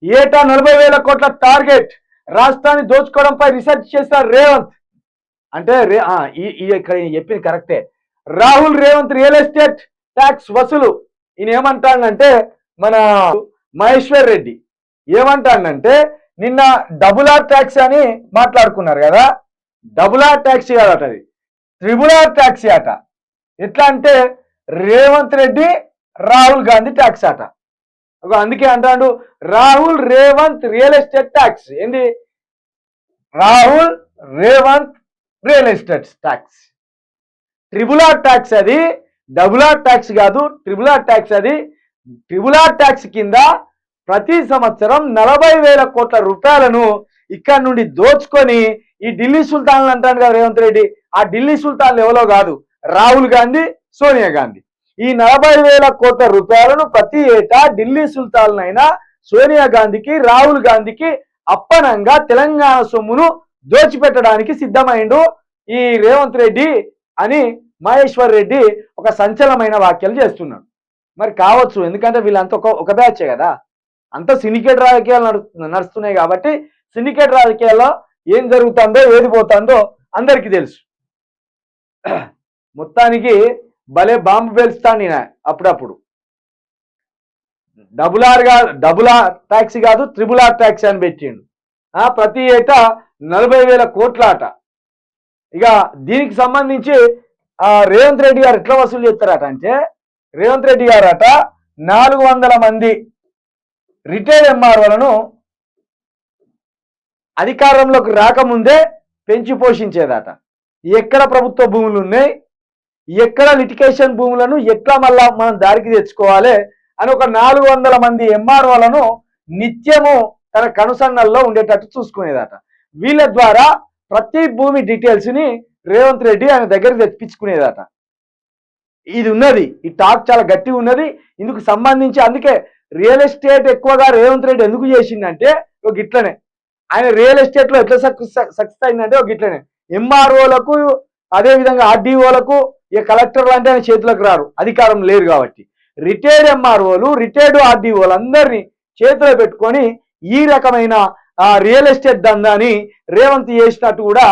ఏటా 40,000 కోట్ల టార్గెట్ రాష్ట్రాన్ని దోచుకోవడంపై రీసెర్చ్ చేశారు రేవంత్. అంటే ఇక్కడ చెప్పింది కరెక్టే. Rahul Revanth real estate tax వసూలు. ఈయన ఏమంటాడంటే మన మహేశ్వర్ రెడ్డి ఏమంటాడంటే నిన్న డబుల్ ఆర్ ట్యాక్స్ అని మాట్లాడుకున్నారు కదా. డబుల్ ఆర్ ట్యాక్సీ కాదట, అది ట్రిబుల్ ఆర్ ట్యాక్సీ అట. ఎట్లా అంటే రేవంత్ రెడ్డి రాహుల్ గాంధీ ట్యాక్స్ అట. అందుకే అంటాడు Rahul Revanth real estate tax. ఏంది Rahul Revanth real estate tax. Triple R tax అది, డబుల్ ఆర్ ట్యాక్స్ కాదు, ట్రిబుల్ ఆర్ ట్యాక్స్ అది. ట్రిబుల్ ఆర్ ట్యాక్స్ కింద ప్రతి సంవత్సరం 40,000 కోట్ల రూపాయలను ఇక్కడ నుండి దోచుకొని ఈ ఢిల్లీ సుల్తాన్లు అంటాడు కదా రేవంత్ రెడ్డి. ఆ ఢిల్లీ సుల్తాన్లు ఎవరో కాదు, రాహుల్ గాంధీ, సోనియా గాంధీ. ఈ 40,000 కోట్ల రూపాయలను ప్రతి ఏటా ఢిల్లీ సుల్తాన్లైనా సోనియా గాంధీకి, రాహుల్ గాంధీకి అప్పనంగా తెలంగాణ సొమ్మును దోచిపెట్టడానికి సిద్ధమైండు ఈ రేవంత్ రెడ్డి అని మహేశ్వర్ రెడ్డి ఒక సంచలనమైన వ్యాఖ్యలు చేస్తున్నాడు. మరి కావచ్చు, ఎందుకంటే వీళ్ళంతా ఒక బ్యాచే కదా, అంతా సిండికేట్ రాజకీయాలు నడుస్తున్నాయి కాబట్టి సిండికేట్ రాజకీయాల్లో ఏం జరుగుతుందో ఏది పోతుందో అందరికీ తెలుసు. మొత్తానికి భలే బాంబు పేలుస్తాను నేను అప్పుడప్పుడు. డబుల్ ఆర్ ట్యాక్సీ కాదు, ట్రిబుల్ ఆర్ ట్యాక్సీ అని పెట్టిండు. ప్రతి ఏటా 40,000 కోట్ల అట. ఇక దీనికి సంబంధించి రేవంత్ రెడ్డి గారు ఎట్లా వసూలు చేస్తారట అంటే, రేవంత్ రెడ్డి గారు అట 400 మంది రిటైర్డ్ ఎంఆర్ఓలను అధికారంలోకి రాకముందే పెంచి పోషించేదట. ఎక్కడ ప్రభుత్వ భూములు ఉన్నాయి, ఎక్కడ లిటికేషన్ భూములను ఎట్లా మళ్ళా మనం దారికి తెచ్చుకోవాలి అని ఒక 400 మంది ఎంఆర్ఓలను నిత్యము తన కనుసన్నల్లో ఉండేటట్టు చూసుకునేదట. వీళ్ళ ద్వారా ప్రతి భూమి డీటెయిల్స్ ని రేవంత్ రెడ్డి ఆయన దగ్గరికి తెప్పించుకునేదట. ఇది ఉన్నది, ఈ టాక్ చాలా గట్టిగా ఉన్నది. ఇందుకు సంబంధించి అందుకే రియల్ ఎస్టేట్ ఎక్కువగా రేవంత్ రెడ్డి ఎందుకు చేసిందంటే ఒక ఇట్లనే. ఆయన రియల్ ఎస్టేట్ లో ఎట్లా సక్సెస్ అయిందంటే ఒక ఇట్లనే. ఎంఆర్ఓలకు అదేవిధంగా ఆర్డీఓలకు ఇక కలెక్టర్లు అంటే ఆయన చేతులకు రారు, అధికారం లేరు కాబట్టి. రిటైర్డ్ ఎంఆర్ఓలు, రిటైర్డ్ ఆర్డీఓలు అందరినీ చేతిలో పెట్టుకొని ఈ రకమైన రియల్ ఎస్టేట్ దందాని రేవంత్ చేసినట్టు కూడా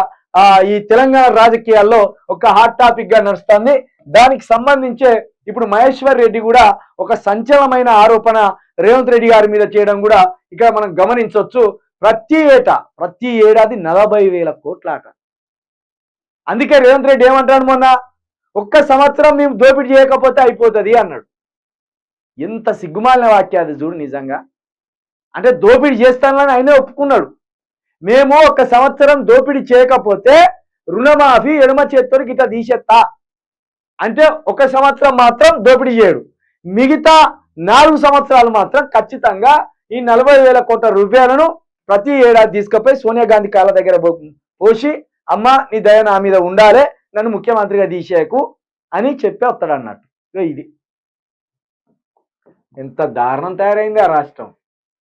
ఈ తెలంగాణ రాజకీయాల్లో ఒక హాట్ టాపిక్ గా నడుస్తుంది. దానికి సంబంధించే ఇప్పుడు మహేశ్వర్ రెడ్డి కూడా ఒక సంచలనమైన ఆరోపణ రేవంత్ రెడ్డి గారి మీద చేయడం కూడా ఇక్కడ మనం గమనించవచ్చు. ప్రతి ఏడాది 40,000 కోట్ల ఆట. అందుకే రేవంత్ రెడ్డి ఏమంటాడు, మొన్న ఒక్క సంవత్సరం మేము దోపిడీ చేయకపోతే అయిపోతుంది అన్నాడు. ఎంత సిగ్గుమాలిన వాక్య అది చూడు నిజంగా. అంటే దోపిడీ చేస్తానని ఆయనే ఒప్పుకున్నాడు. మేము ఒక సంవత్సరం దోపిడీ చేయకపోతే రుణమాఫీ ఎడమ చేతితో గిట్ట తీసేస్తా అంటే ఒక సంవత్సరం మాత్రం దోపిడీ చేయడు, మిగతా 4 సంవత్సరాలు మాత్రం ఖచ్చితంగా ఈ 40,000 కోట్ల రూపాయలను ప్రతి ఏడాది తీసుకుపోయి సోనియా గాంధీ కాళ్ళ దగ్గర పోసి, అమ్మ నీ దయ నా మీద ఉండాలి, నన్ను ముఖ్యమంత్రిగా తీసేయకు అని చెప్పి వస్తాడు అన్నట్టు. ఇది ఎంత దారుణం తయారైంది ఆ రాష్ట్రం.